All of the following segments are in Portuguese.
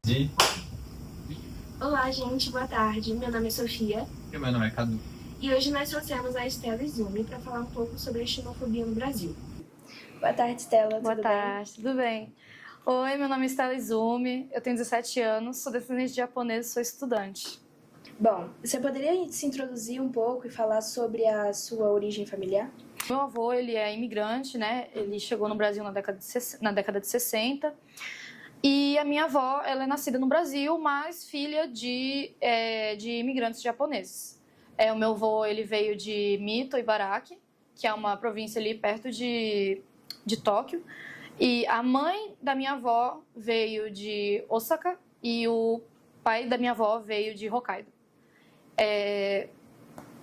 De... Olá, gente, boa tarde. Meu nome é Sofia E meu nome é Cadu. e hoje nós trouxemos a Estela Izumi para falar um pouco sobre a xenofobia no Brasil. Boa tarde, Estela. Boa tudo tarde, tudo bem? Oi, meu nome é Estela Izumi, eu tenho 17 anos, sou descendente de japonês e sou estudante. Bom, você poderia se introduzir um pouco e falar sobre a sua origem familiar? Meu avô, ele é imigrante, né? Ele chegou no Brasil na década de 60. E a minha avó, ela é nascida no Brasil, mas filha de imigrantes japoneses. O meu avô, ele veio de Mito, Ibaraki, que é uma província ali perto de Tóquio. E a mãe da minha avó veio de Osaka e o pai da minha avó veio de Hokkaido.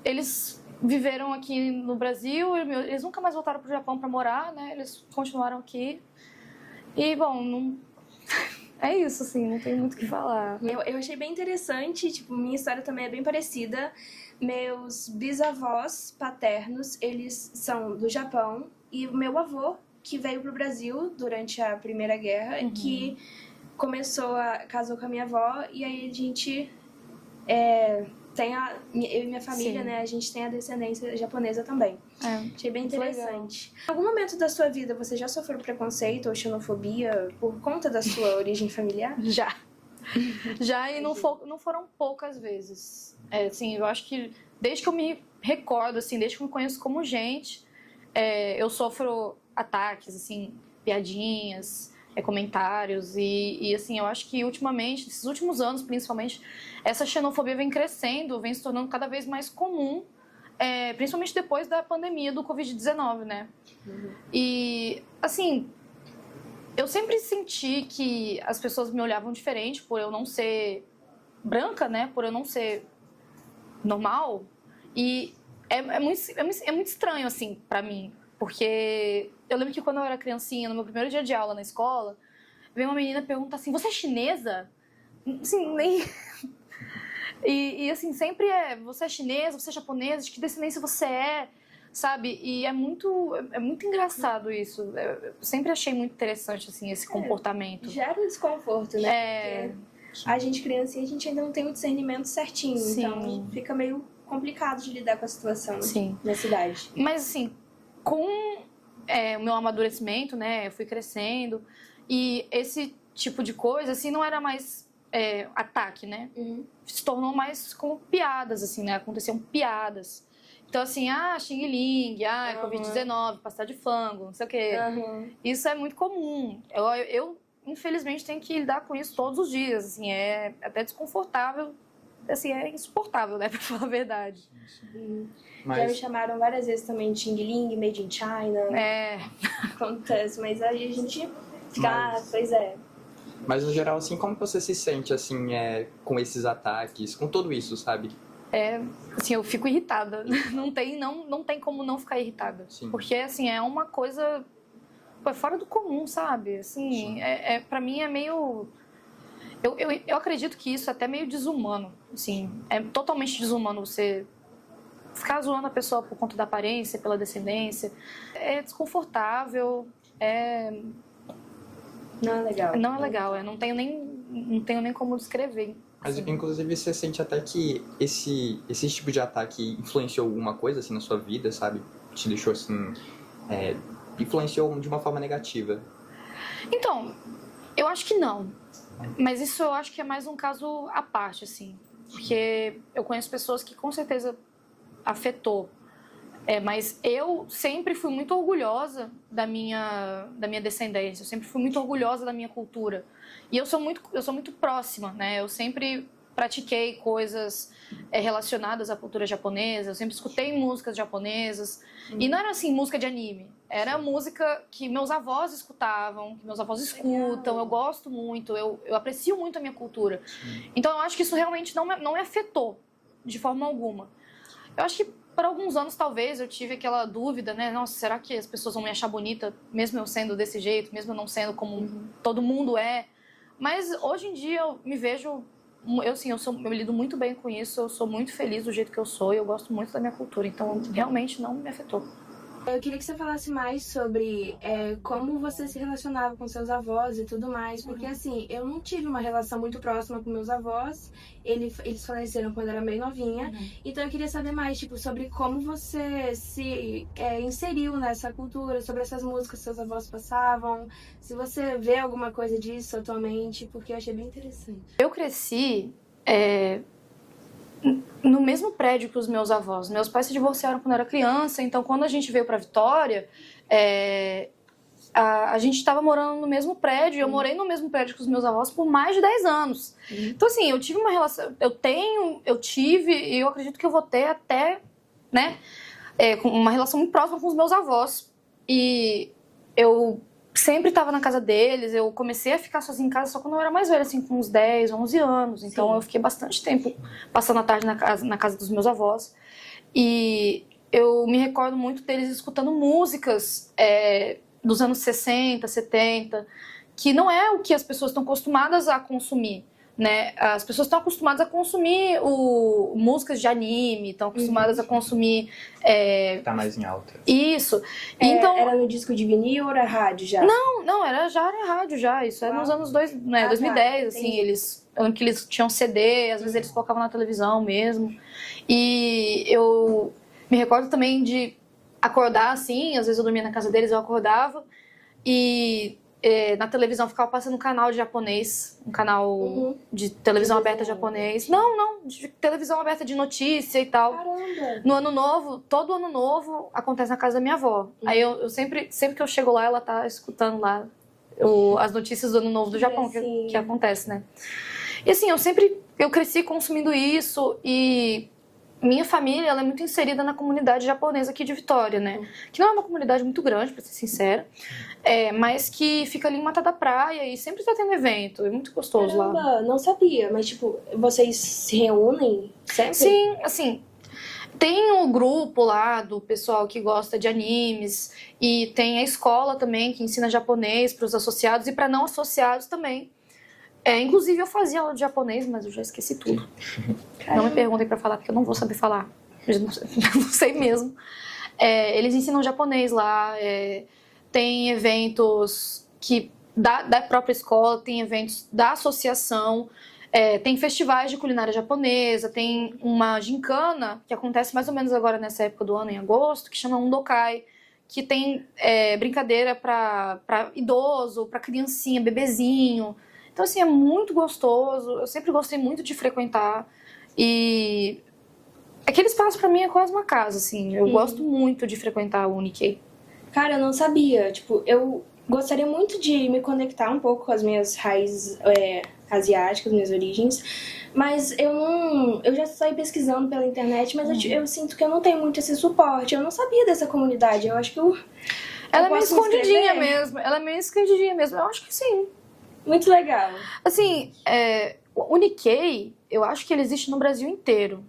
Eles viveram aqui no Brasil, eles nunca mais voltaram para o Japão para morar, né? Eles continuaram aqui. E, bom, não... é isso, assim, não tem muito o que falar. Eu achei bem interessante, tipo, minha história também é bem parecida. Meus bisavós paternos, eles são do Japão, e o meu avô, que veio pro Brasil durante a Primeira Guerra, que casou com a minha avó, e aí a gente eu e minha família, Sim. né, a gente tem a descendência japonesa também. Achei bem interessante. Em algum momento da sua vida você já sofreu preconceito ou xenofobia por conta da sua origem familiar? Já. Já, e não foram poucas vezes. Assim, eu acho que desde que eu me recordo, assim, desde que eu me conheço como gente, eu sofro ataques, assim, piadinhas, comentários, e assim, eu acho que ultimamente, nesses últimos anos principalmente, essa xenofobia vem crescendo, vem se tornando cada vez mais comum, principalmente depois da pandemia do Covid-19, né? E, assim, eu sempre senti que as pessoas me olhavam diferente por eu não ser branca, né? Por eu não ser normal. E é muito estranho, assim, pra mim. Porque eu lembro que quando eu era criancinha, no meu primeiro dia de aula na escola, veio uma menina perguntar assim, você é chinesa? Assim, nem... E assim, sempre você é chinesa, você é japonesa, de que descendência você é, sabe? E é muito engraçado isso. Eu sempre achei muito interessante, assim, esse comportamento. Gera um desconforto, né? Porque a gente criança, a gente ainda não tem o discernimento certinho, Sim. então fica meio complicado de lidar com a situação Sim. na cidade. Mas assim, com o meu amadurecimento, né, eu fui crescendo, e esse tipo de coisa, assim, não era mais ataque, né? Se tornou mais como piadas, assim, né? Aconteciam piadas. Então, assim, Xing Ling, Covid-19, pastel de flango, não sei o quê. Isso é muito comum. Eu, infelizmente, tenho que lidar com isso todos os dias, assim, é até desconfortável, assim, é insuportável, né, pra falar a verdade. Mas... Já me chamaram várias vezes também de Xing Ling, Made in China. Acontece, mas aí a gente fica, pois é. Mas, no geral, assim, como você se sente, assim, com esses ataques, com tudo isso, sabe? Assim, eu fico irritada. Não tem como não ficar irritada. Sim. Porque, assim, é uma coisa fora do comum, sabe? Assim, pra mim é meio... Eu acredito que isso é até meio desumano. Assim, é totalmente desumano você ficar zoando a pessoa por conta da aparência, pela descendência. É desconfortável, Não é legal. Não é legal, não tenho nem como descrever. Mas, inclusive, você sente até que esse tipo de ataque influenciou alguma coisa, assim, na sua vida, sabe? Te deixou, assim... influenciou de uma forma negativa? Então, eu acho que não. Mas isso eu acho que é mais um caso à parte, assim. Porque eu conheço pessoas que com certeza afetou. Mas eu sempre fui muito orgulhosa da minha descendência, eu sempre fui muito orgulhosa da minha cultura. E eu sou muito próxima, né? Eu sempre pratiquei coisas relacionadas à cultura japonesa, eu sempre escutei músicas japonesas. E não era assim, música de anime, era música que meus avós escutavam, que meus avós escutam, eu gosto muito, eu aprecio muito a minha cultura. Então eu acho que isso realmente não me afetou de forma alguma. Eu acho que por alguns anos, talvez, eu tive aquela dúvida, né? Nossa, será que as pessoas vão me achar bonita, mesmo eu sendo desse jeito, mesmo eu não sendo como todo mundo é? Mas hoje em dia eu me vejo... Eu lido muito bem com isso, eu sou muito feliz do jeito que eu sou e eu gosto muito da minha cultura. Então, realmente não me afetou. Eu queria que você falasse mais sobre como você se relacionava com seus avós e tudo mais, porque assim, eu não tive uma relação muito próxima com meus avós, eles faleceram quando eu era bem novinha, então eu queria saber mais, tipo, sobre como você se inseriu nessa cultura, sobre essas músicas que seus avós passavam, se você vê alguma coisa disso atualmente, porque eu achei bem interessante. Eu cresci no mesmo prédio que os meus avós. Meus pais se divorciaram quando eu era criança, então quando a gente veio para Vitória, a gente estava morando no mesmo prédio, eu morei no mesmo prédio que os meus avós por mais de 10 anos. Então assim, eu tive uma relação, eu tive e eu acredito que eu vou ter até, né, uma relação muito próxima com os meus avós. E eu sempre estava na casa deles, eu comecei a ficar sozinha em casa só quando eu era mais velha, assim, com uns 10, 11 anos. Então eu fiquei bastante tempo passando a tarde na casa dos meus avós. E eu me recordo muito deles escutando músicas dos anos 60, 70, que não é o que as pessoas estão acostumadas a consumir, né? As pessoas estão acostumadas a consumir músicas de anime, estão acostumadas a consumir... Tá mais em alta. Isso. Então, era no disco de vinil ou era rádio já? Não, já era rádio já. Isso é nos anos 2010, assim, eu lembro que eles tinham CD, às vezes eles colocavam na televisão mesmo. E eu me recordo também de acordar assim, às vezes eu dormia na casa deles, eu acordava e na televisão ficava passando um canal de japonês, um canal de televisão aberta japonês. Não, de televisão aberta de notícia e tal. Caramba! No ano novo, todo ano novo acontece na casa da minha avó. Aí eu sempre que eu chego lá, ela tá escutando lá as notícias do ano novo do Japão, que acontece, né? E assim, eu cresci consumindo isso e minha família, ela é muito inserida na comunidade japonesa aqui de Vitória, né? Que não é uma comunidade muito grande, pra ser sincera, mas que fica ali em Mata da Praia e sempre tá tendo evento, é muito gostoso lá. Caramba, não sabia, mas tipo, vocês se reúnem sempre? Sim, assim, tem o grupo lá do pessoal que gosta de animes e tem a escola também que ensina japonês para os associados e para não associados também. Inclusive eu fazia aula de japonês, mas eu já esqueci tudo. Não me perguntem para falar porque eu não vou saber falar. Eu não sei mesmo. Eles ensinam japonês lá, tem eventos da própria escola, tem eventos da associação. Tem festivais de culinária japonesa, tem uma gincana que acontece mais ou menos agora nessa época do ano, em agosto, que chama Undokai, que tem brincadeira para idoso, para criancinha, bebezinho. Então, assim, é muito gostoso. Eu sempre gostei muito de frequentar. E aquele espaço, pra mim, é quase uma casa, assim. Eu gosto muito de frequentar o Nikkei. Cara, eu não sabia. Tipo, eu gostaria muito de me conectar um pouco com as minhas raízes asiáticas, minhas origens. Mas eu já saí pesquisando pela internet, mas eu sinto que eu não tenho muito esse suporte. Eu não sabia dessa comunidade. Eu acho que ela é meio escondidinha mesmo. Eu acho que sim. Muito legal. Assim, o Nikkei, eu acho que ele existe no Brasil inteiro.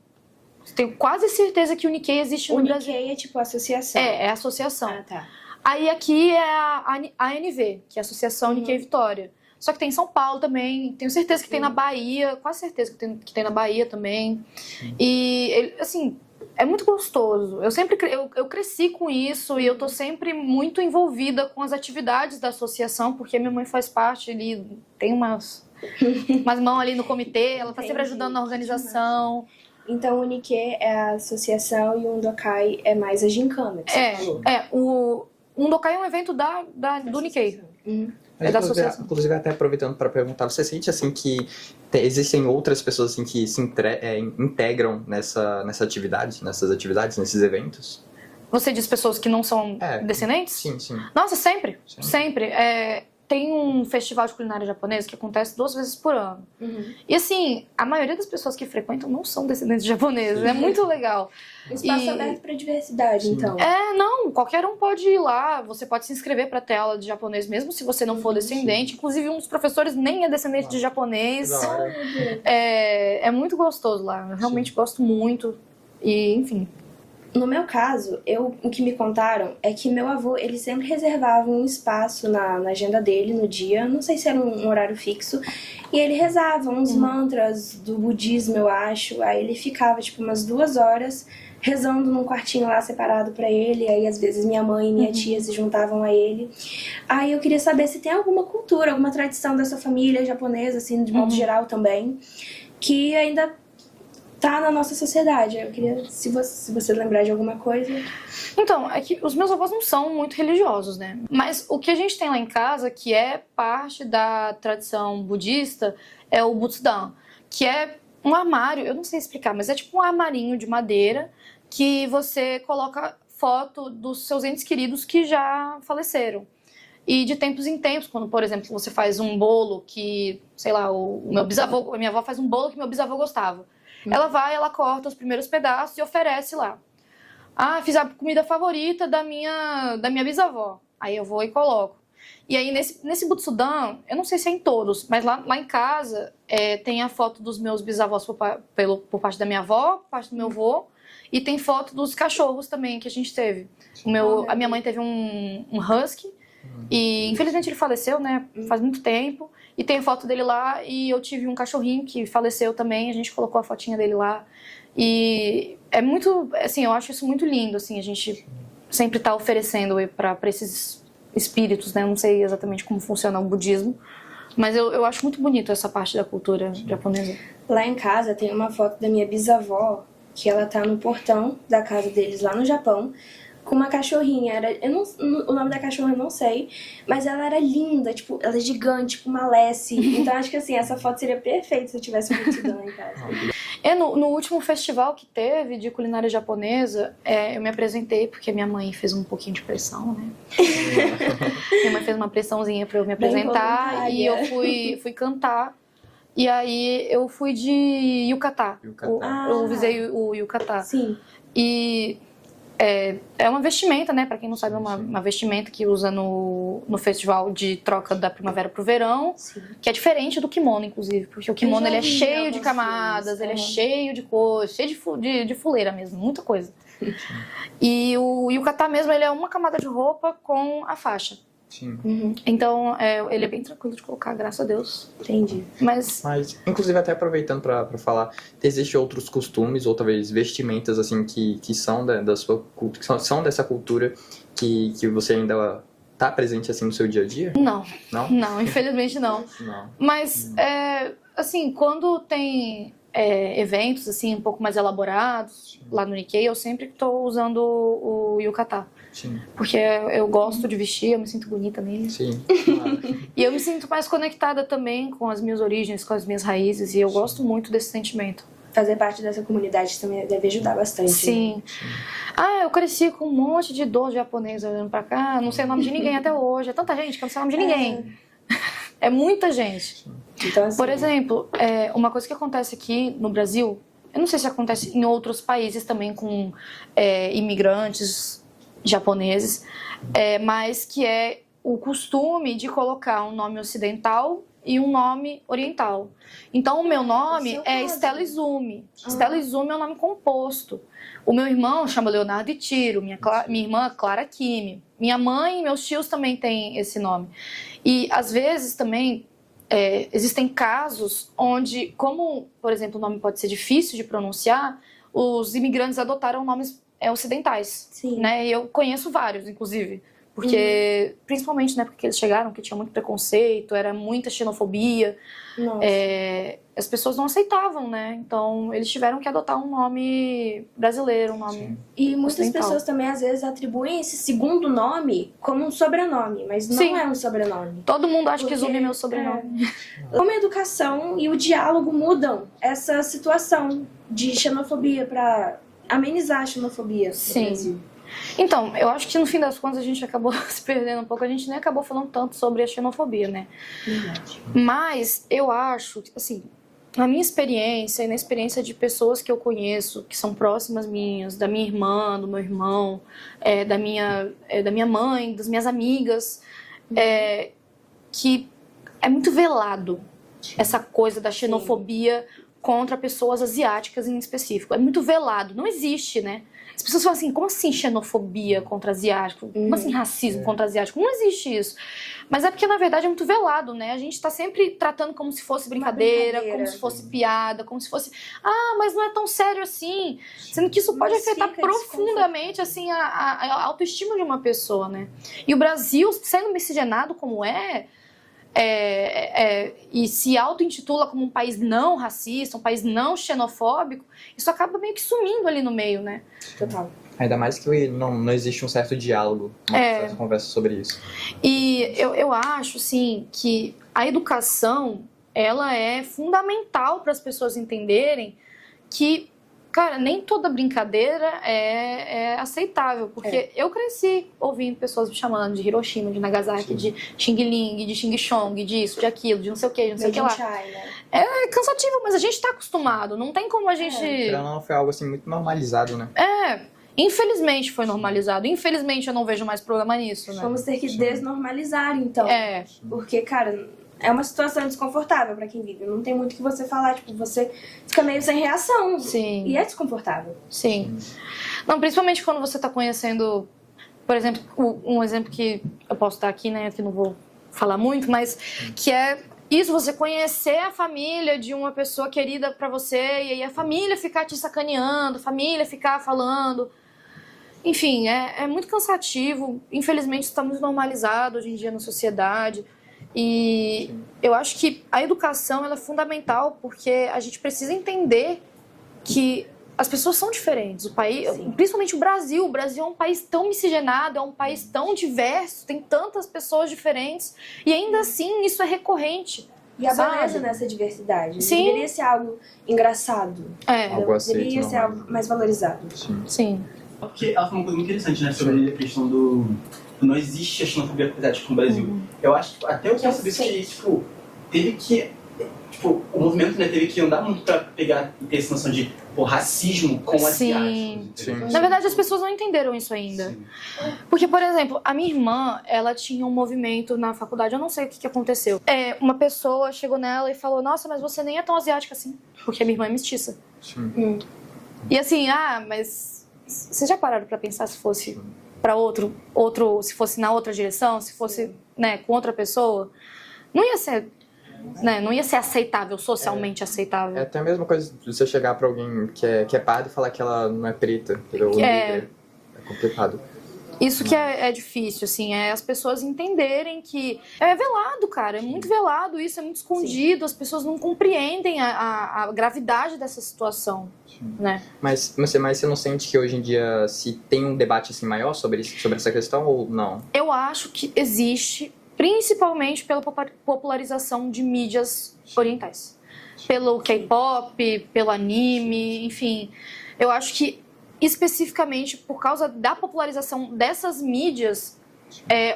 Tenho quase certeza que o Nikkei existe no Brasil. O Nikkei é tipo associação. É a associação. Ah, tá. Aí aqui é a ANV, que é a Associação Nikkei Vitória. Só que tem em São Paulo também, tenho certeza que tem na Bahia, quase certeza que tem na Bahia também. E, assim, é muito gostoso. Eu cresci com isso e eu tô sempre muito envolvida com as atividades da associação, porque minha mãe faz parte ali, tem umas mãos ali no comitê, ela tá sempre ajudando na organização. Então o Nikkei é a associação e o Undokai é mais a gincana, que você falou. O Undokai é um evento do Nikkei. Inclusive, até aproveitando para perguntar, você sente assim que existem outras pessoas assim que se integram nessas atividades, nesses eventos? Você diz pessoas que não são descendentes? Sim. Nossa, sempre. Tem um festival de culinária japonesa que acontece 2 vezes por ano. E assim, a maioria das pessoas que frequentam não são descendentes de japoneses. É muito legal. Espaço aberto para diversidade, então. Não, qualquer um pode ir lá. Você pode se inscrever para ter aula de japonês, mesmo se você não for descendente. Inclusive, um dos professores nem é descendente de japonês. É muito gostoso lá. Eu realmente gosto muito. E, enfim. No meu caso, o que me contaram é que meu avô, ele sempre reservava um espaço na agenda dele no dia, não sei se era um horário fixo, e ele rezava uns mantras do budismo, eu acho. Aí ele ficava, tipo, umas 2 horas rezando num quartinho lá separado pra ele. Aí às vezes minha mãe e minha tia se juntavam a ele. Aí eu queria saber se tem alguma cultura, alguma tradição dessa família japonesa, assim, de modo geral também, que ainda tá na nossa sociedade. Eu queria, se você lembrar de alguma coisa. Então, é que os meus avós não são muito religiosos, né? Mas o que a gente tem lá em casa, que é parte da tradição budista, é o Butsudan, que é um armário, eu não sei explicar, mas é tipo um armarinho de madeira que você coloca foto dos seus entes queridos que já faleceram. E de tempos em tempos, quando, por exemplo, você faz um bolo que, sei lá, a minha avó faz um bolo que meu bisavô gostava. Ela vai, ela corta os primeiros pedaços e oferece lá. Ah, fiz a comida favorita da minha bisavó. Aí eu vou e coloco. E aí, nesse Butsudan, eu não sei se é em todos, mas lá em casa tem a foto dos meus bisavós por parte da minha avó, por parte do meu avô, e tem foto dos cachorros também que a gente teve. A minha mãe teve um husky, e infelizmente ele faleceu, né, faz muito tempo. E tem foto dele lá, e eu tive um cachorrinho que faleceu também, a gente colocou a fotinha dele lá. E é muito, assim, eu acho isso muito lindo, assim, a gente sempre tá oferecendo para esses espíritos, né? Eu não sei exatamente como funciona o budismo, mas eu acho muito bonito essa parte da cultura japonesa. Lá em casa tem uma foto da minha bisavó, que ela tá no portão da casa deles lá no Japão, com uma cachorrinha. O nome da cachorra eu não sei, mas ela era linda, tipo, ela é gigante, tipo uma Lassie. Então acho que assim, essa foto seria perfeita se eu tivesse um Butsudan em casa. No último festival que teve de culinária japonesa, eu me apresentei porque minha mãe fez um pouquinho de pressão, né? Minha mãe fez uma pressãozinha pra eu me apresentar e eu fui cantar. E aí eu fui de yukata. Eu visei o yukata. Sim. E é uma vestimenta, né? Pra quem não sabe, é uma vestimenta que usa no festival de troca da primavera pro verão. Sim. Que é diferente do kimono, inclusive. Porque o kimono ele é cheio de camadas, ele é cheio de coisa, cheio de fuleira mesmo, muita coisa. E o yukata mesmo, ele é uma camada de roupa com a faixa. Sim. Então, ele é bem tranquilo de colocar, graças a Deus. Entendi. Mas inclusive, até aproveitando pra falar, existem outros costumes, ou talvez vestimentas, assim, que são da sua cultura, que são dessa cultura, que você ainda tá presente, assim, no seu dia a dia? Não. Não? Não, infelizmente não. Não. Mas, assim, quando tem eventos, assim, um pouco mais elaborados, lá no Nikkei, eu sempre tô usando o yukata. Sim. Porque eu gosto de vestir, eu me sinto bonita nele. Sim, claro. E eu me sinto mais conectada também com as minhas origens, com as minhas raízes, e eu gosto muito desse sentimento. Fazer parte dessa comunidade também deve ajudar bastante. Sim. Né? Eu cresci com um monte de idoso japonês olhando pra cá, não sei o nome de ninguém até hoje. É tanta gente que eu não sei o nome de ninguém. É muita gente. Então, assim, por exemplo, uma coisa que acontece aqui no Brasil, eu não sei se acontece em outros países também com imigrantes japoneses, mas que é o costume de colocar um nome ocidental e um nome oriental. Então, o meu nome é Stella Izumi. Stella Izumi é um nome composto. O meu irmão chama Leonardo Itiro, minha irmã Clara Kimi. Minha mãe e meus tios também têm esse nome. E, às vezes, também existem casos onde, como, por exemplo, o nome pode ser difícil de pronunciar, os imigrantes adotaram nomes ocidentais. Sim. Né? E eu conheço vários, inclusive. Porque, principalmente, né, porque eles chegaram que tinha muito preconceito, era muita xenofobia. As pessoas não aceitavam, né? Então, eles tiveram que adotar um nome brasileiro, um nome ocidental. E muitas pessoas também, às vezes, atribuem esse segundo nome como um sobrenome, mas não é um sobrenome. Todo mundo acha que Izumi é meu sobrenome. Como a educação e o diálogo mudam essa situação de xenofobia para amenizar a xenofobia no Brasil. Então, eu acho que no fim das contas a gente acabou se perdendo um pouco, a gente nem acabou falando tanto sobre a xenofobia, né? Verdade. Mas eu acho, assim, na minha experiência e na experiência de pessoas que eu conheço, que são próximas minhas, da minha irmã, do meu irmão, da minha mãe, das minhas amigas, que é muito velado essa coisa da xenofobia contra pessoas asiáticas em específico. É muito velado, não existe, né? As pessoas falam assim, como assim xenofobia contra asiático? Como assim racismo contra asiático? Não existe isso. Mas é porque, na verdade, é muito velado, né? A gente tá sempre tratando como se fosse brincadeira, como se fosse piada, como se fosse... mas não é tão sério assim. Sendo que isso pode afetar profundamente, assim, a autoestima de uma pessoa, né? E o Brasil, sendo miscigenado como e se auto-intitula como um país não racista, um país não xenofóbico, isso acaba meio que sumindo ali no meio, né? Total. Ainda mais que não existe um certo diálogo, uma certa conversa sobre isso. E eu acho, assim, que a educação, ela é fundamental para as pessoas entenderem que, cara, nem toda brincadeira é aceitável. Porque eu cresci ouvindo pessoas me chamando de Hiroshima, de Nagasaki, de Xing Ling, de Xing Chong, disso, de aquilo, de não sei o que, de não sei o que lá. É cansativo, mas a gente tá acostumado. Não tem como a gente... Não, foi algo assim muito normalizado, né? Infelizmente foi normalizado. Infelizmente eu não vejo mais problema nisso, né? Vamos ter que desnormalizar, então. Porque, cara, é uma situação desconfortável pra quem vive. Não tem muito o que você falar. Tipo, você fica meio sem reação. Sim. E é desconfortável. Sim. Não, principalmente quando você tá conhecendo... Por exemplo, um exemplo que eu posso dar aqui, né? Que não vou falar muito, mas que é... Isso, você conhecer a família de uma pessoa querida pra você e aí a família ficar te sacaneando, a família ficar falando... Enfim, é muito cansativo. Infelizmente, estamos normalizados hoje em dia na sociedade. E eu acho que a educação ela é fundamental porque a gente precisa entender que as pessoas são diferentes. O país, principalmente o Brasil é um país tão miscigenado, é um país tão diverso, tem tantas pessoas diferentes e ainda assim isso é recorrente. E a beleza nessa diversidade. Sim. Deveria ser algo engraçado. Algo aceito, deveria ser algo mais valorizado. Sim. Porque ela falou uma coisa muito interessante, né, sobre a questão do... Não existe a xenofobia asiática no Brasil. Eu acho que até eu penso isso que, tipo, teve que... Tipo, o movimento, né, teve que andar muito pra pegar e ter essa noção de racismo com asiáticos. Sim. Na verdade, as pessoas não entenderam isso ainda. Sim. Porque, por exemplo, a minha irmã, ela tinha um movimento na faculdade, eu não sei o que aconteceu. Uma pessoa chegou nela e falou, nossa, mas você nem é tão asiática assim. Porque a minha irmã é mestiça. Sim. E assim, mas... Vocês já pararam pra pensar se fosse pra outro, se fosse na outra direção, se fosse, né, com outra pessoa? Não ia ser, né, não ia ser aceitável, socialmente aceitável. É até a mesma coisa de você chegar pra alguém que é pardo e falar que ela não é preta, entendeu? É complicado. Isso que é difícil, assim, as pessoas entenderem que é velado, cara, é muito velado isso, é muito escondido, as pessoas não compreendem a gravidade dessa situação, né? Mas você não sente que hoje em dia se tem um debate assim maior sobre essa questão ou não? Eu acho que existe, principalmente pela popularização de mídias orientais. Pelo K-pop, pelo anime, enfim, eu acho que especificamente por causa da popularização dessas mídias,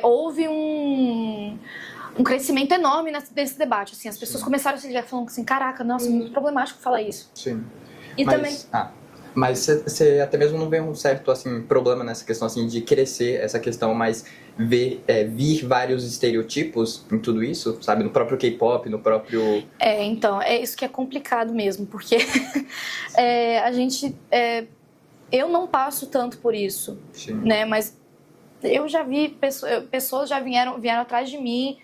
houve um crescimento enorme nesse debate. Assim, as pessoas começaram a se ligar falando assim, caraca, nossa, é muito problemático falar isso. Sim. E também... Mas você até mesmo não vê um certo assim, problema nessa questão assim, de crescer essa questão, mas vir vários estereotipos em tudo isso, sabe? No próprio K-pop, no próprio... Então, é isso que é complicado mesmo, porque a gente... eu não passo tanto por isso, né? Mas eu já vi pessoas já vieram atrás de mim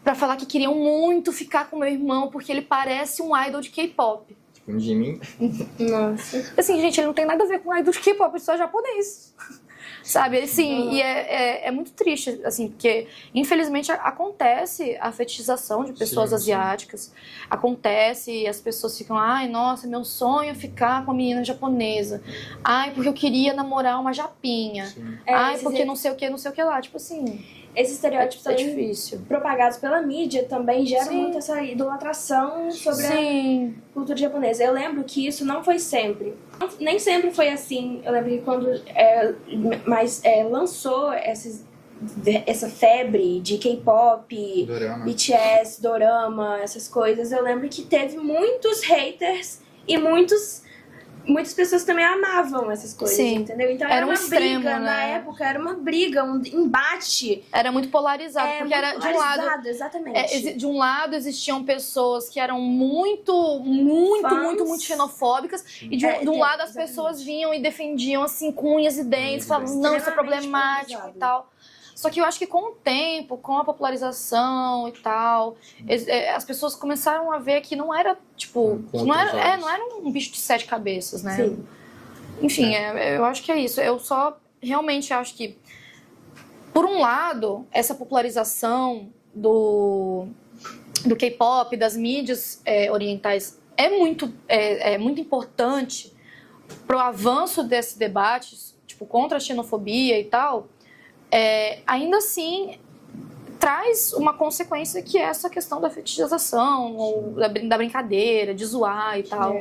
pra falar que queriam muito ficar com meu irmão porque ele parece um idol de K-pop. Tipo um Jimin? Nossa. Assim, gente, ele não tem nada a ver com idol de K-pop, ele só é japonês. Sabe, assim, e é muito triste, assim, porque infelizmente acontece a fetichização de pessoas asiáticas, acontece e as pessoas ficam, ai, nossa, meu sonho é ficar com a menina japonesa, ai, porque eu queria namorar uma japinha, ai, porque não sei o que lá, tipo assim... Esses estereótipos difícil. Propagados pela mídia também geram muito essa idolatração sobre a cultura japonesa. Eu lembro que isso não foi sempre. Nem sempre foi assim. Eu lembro que quando lançou essa febre de K-pop, BTS, dorama, essas coisas, eu lembro que teve muitos haters e muitos muitas pessoas também amavam essas coisas, Sim. entendeu? Então Era era um uma extremo, briga, né? na época era uma briga, um embate. Era muito polarizado, porque muito era de um lado. polarizado, exatamente. De um lado existiam pessoas que eram muito Fãs. xenofóbicas, e de um lado as exatamente. pessoas vinham e defendiam assim com unhas e dentes, falavam, não, isso é Extremamente problemático e polarizado. tal. Só que eu acho que com o tempo, com a popularização e tal, as pessoas começaram a ver que não era, tipo, Com não outros era, olhos. não era um bicho de 7 cabeças, né? Sim. Enfim, eu acho que é isso. Eu só realmente acho que, por um lado, essa popularização do K-pop, das mídias orientais, é muito importante para o avanço desse debate, tipo, contra a xenofobia e tal. Ainda assim, traz uma consequência que é essa questão da fetichização, ou da brincadeira, de zoar e tal.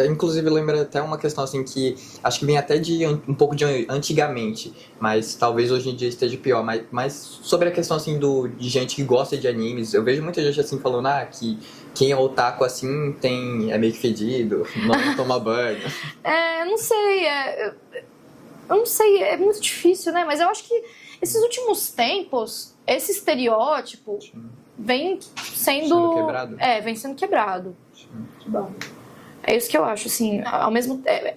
Inclusive, lembra até uma questão assim que acho que vem até de um pouco de antigamente, mas talvez hoje em dia esteja pior. Mas sobre a questão assim de gente que gosta de animes, eu vejo muita gente assim falando que quem é otaku assim é meio que fedido, não toma banho. Não sei, eu não sei, é muito difícil, né? Mas eu acho que esses últimos tempos, esse estereótipo vem sendo quebrado. Vem sendo quebrado. Que bom. É isso que eu acho, assim,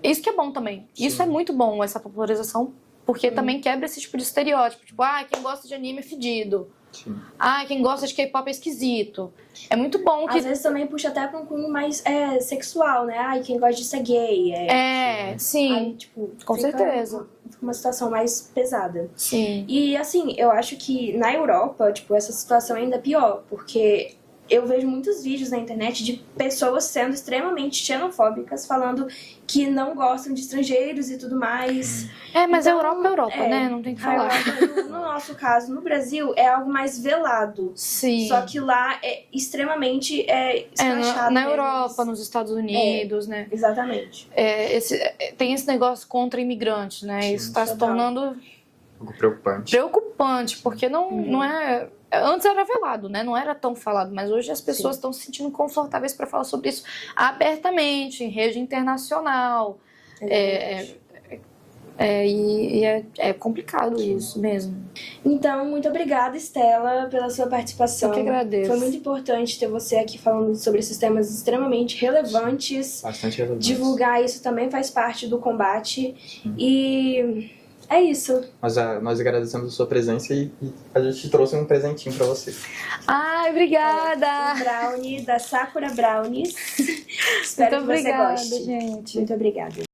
isso que é bom também. Sim. Isso é muito bom, essa popularização, porque também quebra esse tipo de estereótipo. Tipo, quem gosta de anime é fedido. Sim. Quem gosta de K-pop é esquisito. É muito bom que... Às vezes também puxa até pra um cunho mais sexual, né? Quem gosta de ser gay. sim, Aí, tipo, com fica certeza. uma situação mais pesada. Sim. E, assim, eu acho que na Europa, tipo, essa situação é ainda pior, porque eu vejo muitos vídeos na internet de pessoas sendo extremamente xenofóbicas, falando que não gostam de estrangeiros e tudo mais. Mas Então, a Europa é Europa, né? Não tem que falar. No nosso caso, no Brasil, é algo mais velado. Sim. Só que lá é extremamente escrachado na mesmo. Europa, nos Estados Unidos, né? Exatamente. Tem esse negócio contra imigrantes, né? Sim, isso está se total. tornando Algo preocupante. preocupante, porque não é... Antes era velado, né? Não era tão falado, mas hoje as pessoas estão se sentindo confortáveis para falar sobre isso abertamente, em rede internacional. É complicado isso mesmo. Então, muito obrigada, Estela, pela sua participação. Eu que agradeço. Foi muito importante ter você aqui falando sobre esses temas extremamente relevantes. Bastante relevante. Divulgar isso também faz parte do combate. E é isso. Nós agradecemos a sua presença e a gente trouxe um presentinho pra você. Obrigada! Um brownie da Sakura Brownies. Espero Muito que você obrigada, goste. gente. Muito obrigada.